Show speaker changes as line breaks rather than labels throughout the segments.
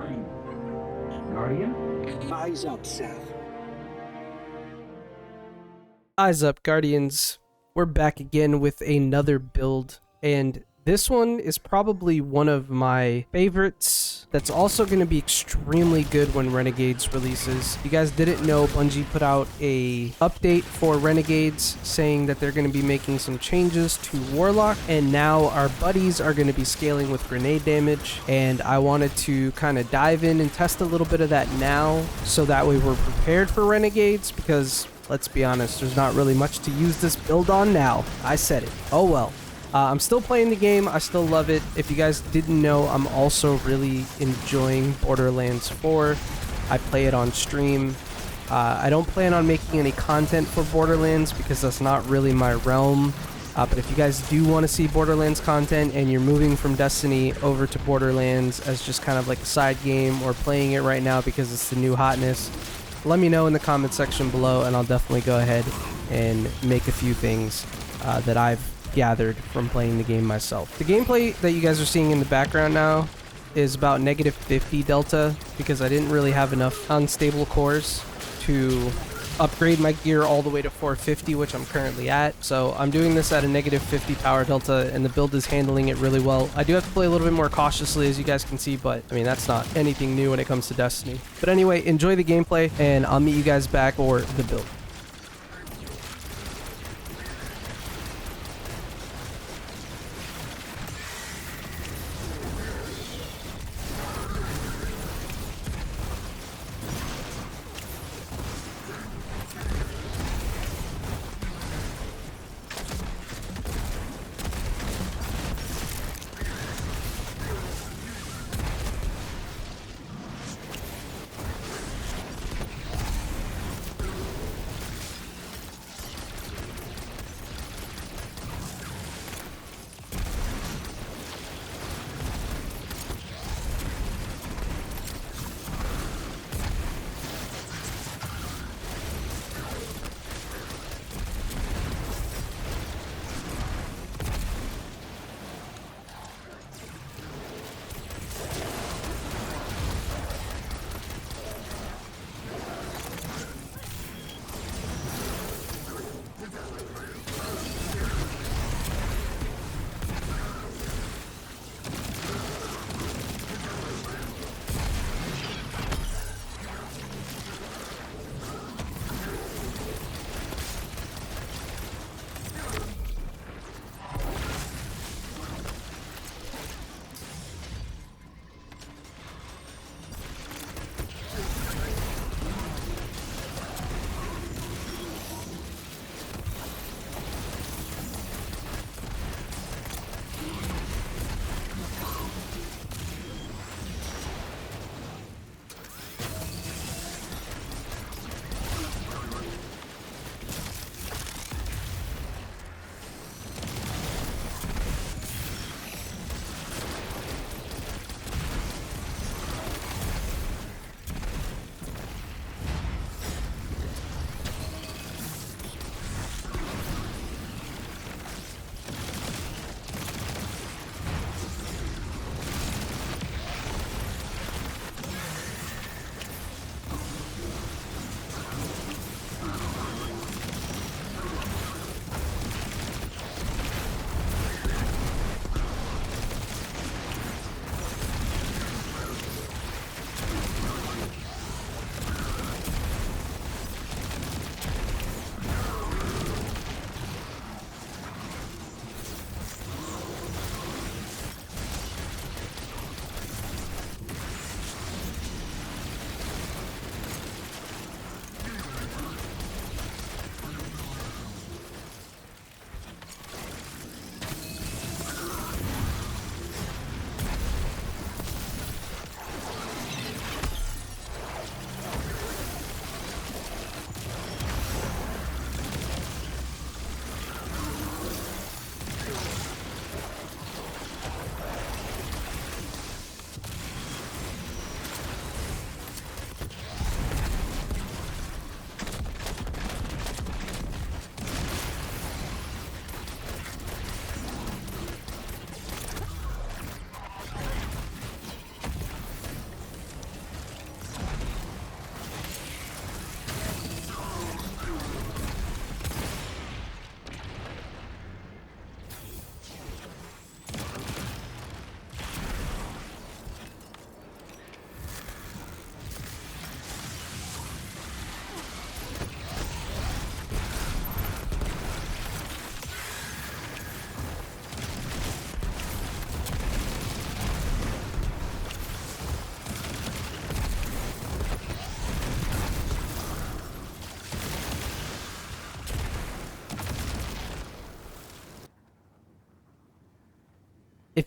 Guardian. Guardian?
Eyesupsaf.
Eyes up, Guardians. We're back again with another build, and this one is probably one of my favorites. That's also going to be extremely good when Renegades releases. You guys didn't know, Bungie put out a update for Renegades saying that they're going to be making some changes to Warlock, and now our buddies are going to be scaling with grenade damage, and I wanted to kind of dive in and test a little bit of that now, so that way we're prepared for Renegades, because let's be honest, there's not really much to use this build on now. I said it. Oh well. I'm still playing the game. I still love it. If you guys didn't know, I'm also really enjoying Borderlands 4. I play it on stream. I don't plan on making any content for Borderlands because that's not really my realm. But if you guys do want to see Borderlands content and you're moving from Destiny over to Borderlands as just kind of like a side game, or playing it right now because it's the new hotness, let me know in the comment section below, and I'll definitely go ahead and make a few things that I've gathered from playing the game myself. The gameplay that you guys are seeing in the background now is about -50 delta because I didn't really have enough unstable cores to upgrade my gear all the way to 450, which I'm currently at. So I'm doing this at a -50 power delta, and the build is handling it really well. I do have to play a little bit more cautiously, as you guys can see, but I mean, that's not anything new when it comes to Destiny. But anyway, enjoy the gameplay, and I'll meet you guys back for the build.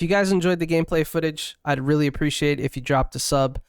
If you guys enjoyed the gameplay footage, I'd really appreciate if you dropped a sub,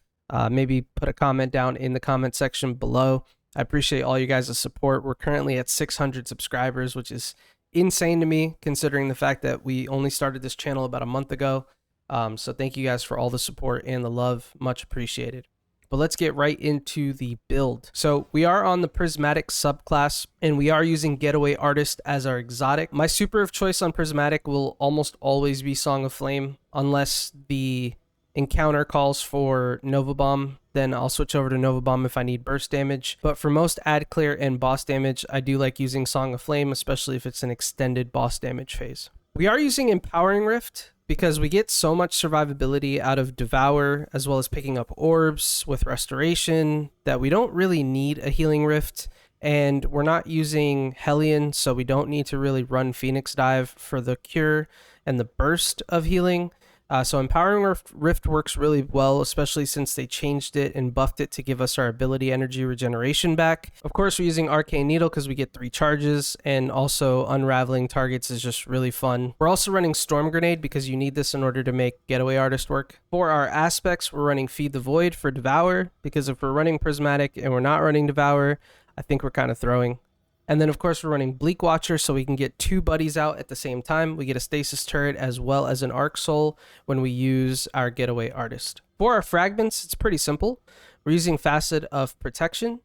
maybe put a comment down in the comment section below. I appreciate all you guys' support. We're currently at 600 subscribers, which is insane to me considering the fact that we only started this channel about a month ago. So thank you guys for all the support and the love. Much appreciated. But let's get right into the build. So we are on the Prismatic Subclass, and we are using Getaway Artist as our exotic. My super of choice on Prismatic will almost always be Song of Flame, unless the encounter calls for Nova Bomb. Then I'll switch over to Nova Bomb if I need burst damage. But for most ad clear and boss damage, I do like using Song of Flame, especially if it's an extended boss damage phase. We are using Empowering Rift because we get so much survivability out of Devour, as well as picking up orbs with Restoration, that we don't really need a Healing Rift. And we're not using Hellion, so we don't need to really run Phoenix Dive for the cure and the burst of healing. So Empowering Rift works really well, especially since they changed it and buffed it to give us our ability energy regeneration back. Of course, we're using Arcane Needle because we get 3 charges, and also unraveling targets is just really fun. We're also running Storm Grenade because you need this in order to make Getaway Artist work. For our aspects, we're running Feed the Void for Devour, because if we're running Prismatic and we're not running Devour, I think we're kind of throwing. And then, of course, we're running Bleak Watcher so we can get 2 buddies out at the same time. We get a Stasis Turret as well as an Arc Soul when we use our Getaway Artist. For our fragments, it's pretty simple. We're using Facet of Protection.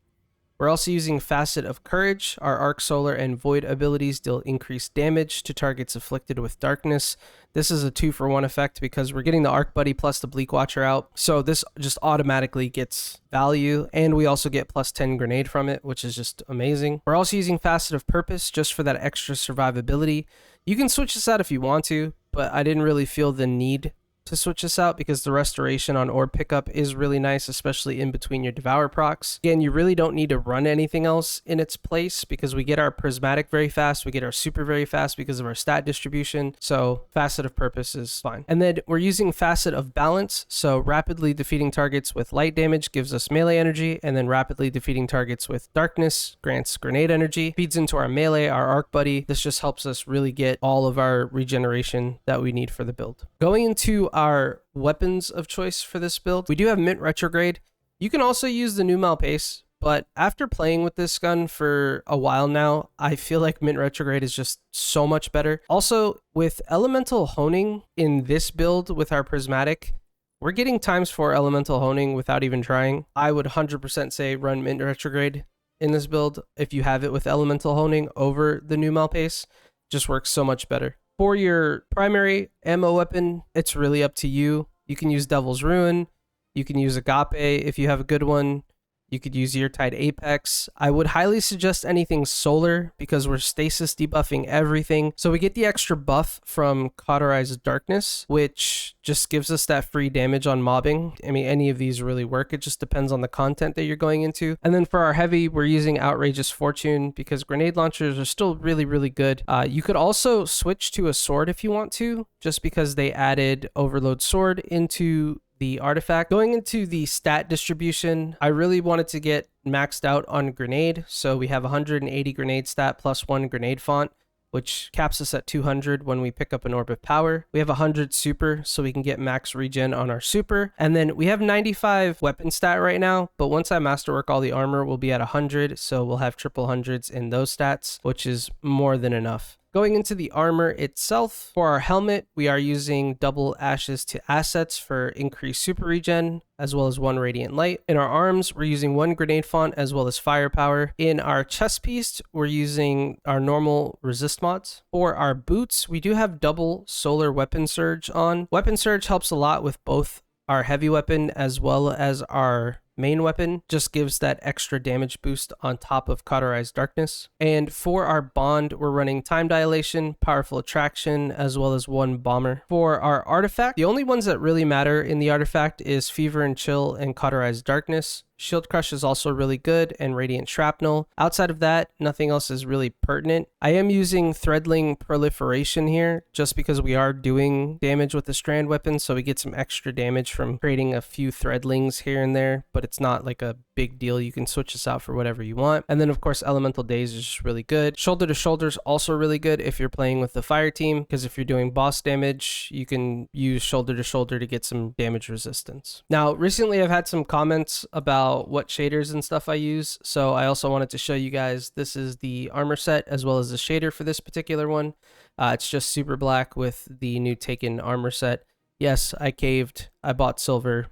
We're also using Facet of Courage. Our Arc Solar and Void abilities deal increased damage to targets afflicted with darkness. This is a 2-for-1 effect because we're getting the Arc Buddy plus the Bleak Watcher out. So this just automatically gets value, and we also get plus 10 grenade from it, which is just amazing. We're also using Facet of Purpose just for that extra survivability. You can switch this out if you want to, but I didn't really feel the need to switch this out because the restoration on orb pickup is really nice, especially in between your Devour procs. Again, you really don't need to run anything else in its place because we get our Prismatic very fast, we get our super very fast because of our stat distribution, so Facet of Purpose is fine. And then we're using Facet of Balance, so rapidly defeating targets with light damage gives us melee energy, and then rapidly defeating targets with darkness grants grenade energy, feeds into our melee, our Arc Buddy. This just helps us really get all of our regeneration that we need for the build. Going into our weapons of choice for this build, we do have Mint Retrograde. You can also use the new Malpace, but after playing with this gun for a while now, I feel like Mint Retrograde is just so much better. Also, with Elemental Honing in this build with our Prismatic, we're getting ×4 Elemental Honing without even trying. I would 100% say run Mint Retrograde in this build if you have it with Elemental Honing over the new Malpace. Just works so much better. For your primary ammo weapon, it's really up to you. You can use Devil's Ruin. You can use Agape if you have a good one. You could use Eartide Apex. I would highly suggest anything solar because we're stasis debuffing everything. So we get the extra buff from Cauterized Darkness, which just gives us that free damage on mobbing. I mean, any of these really work. It just depends on the content that you're going into. And then for our heavy, we're using Outrageous Fortune because grenade launchers are still really, really good. You could also switch to a sword if you want to, just because they added Overload Sword into the artifact. Going into the stat distribution, I really wanted to get maxed out on grenade, so we have 180 grenade stat plus 1 grenade font, which caps us at 200 when we pick up an Orb of Power. We have 100 super, so we can get max regen on our super. And then we have 95 weapon stat right now, but once I masterwork all the armor, we'll be at 100, so we'll have triple hundreds in those stats, which is more than enough. Going into the armor itself, for our helmet, we are using double Ashes to Assets for increased super regen, as well as 1 Radiant Light. In our arms, we're using 1 Grenade Font, as well as Firepower. In our chest piece, we're using our normal resist mods. For our boots, we do have double Solar Weapon Surge on. Weapon Surge helps a lot with both our heavy weapon as well as our main weapon, just gives that extra damage boost on top of Cauterized Darkness. And for our bond, we're running Time Dilation, Powerful Attraction, as well as 1 Bomber. For our artifact, the only ones that really matter in the artifact is Fever and Chill and Cauterized Darkness. Shield Crush is also really good, and Radiant Shrapnel. Outside of that, nothing else is really pertinent. I am using Threadling Proliferation here, just because we are doing damage with the strand weapon, so we get some extra damage from creating a few Threadlings here and there, but It's not like a big deal. You can switch this out for whatever you want. And then of course, Elemental Daze is just really good. Shoulder to Shoulder is also really good if you're playing with the fire team, because if you're doing boss damage, you can use Shoulder to Shoulder to get some damage resistance. Now, recently I've had some comments about what shaders and stuff I use, so I also wanted to show you guys, this is the armor set as well as the shader for this particular one. It's just super black with the new Taken armor set. Yes, I caved, I bought silver,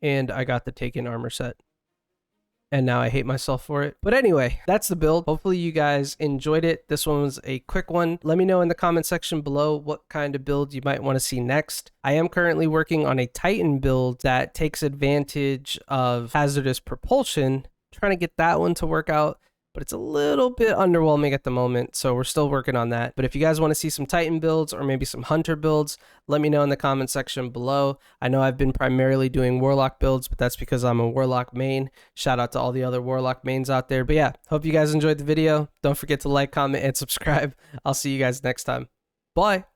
and I got the Taken armor set. And now I hate myself for it. But anyway, that's the build. Hopefully you guys enjoyed it. This one was a quick one. Let me know in the comment section below what kind of build you might want to see next. I am currently working on a Titan build that takes advantage of hazardous propulsion. Trying to get that one to work out, but it's a little bit underwhelming at the moment, so we're still working on that. But if you guys want to see some Titan builds or maybe some Hunter builds, let me know in the comment section below. I know I've been primarily doing Warlock builds, but that's because I'm a Warlock main. Shout out to all the other Warlock mains out there. But yeah, hope you guys enjoyed the video. Don't forget to like, comment, and subscribe. I'll see you guys next time. Bye!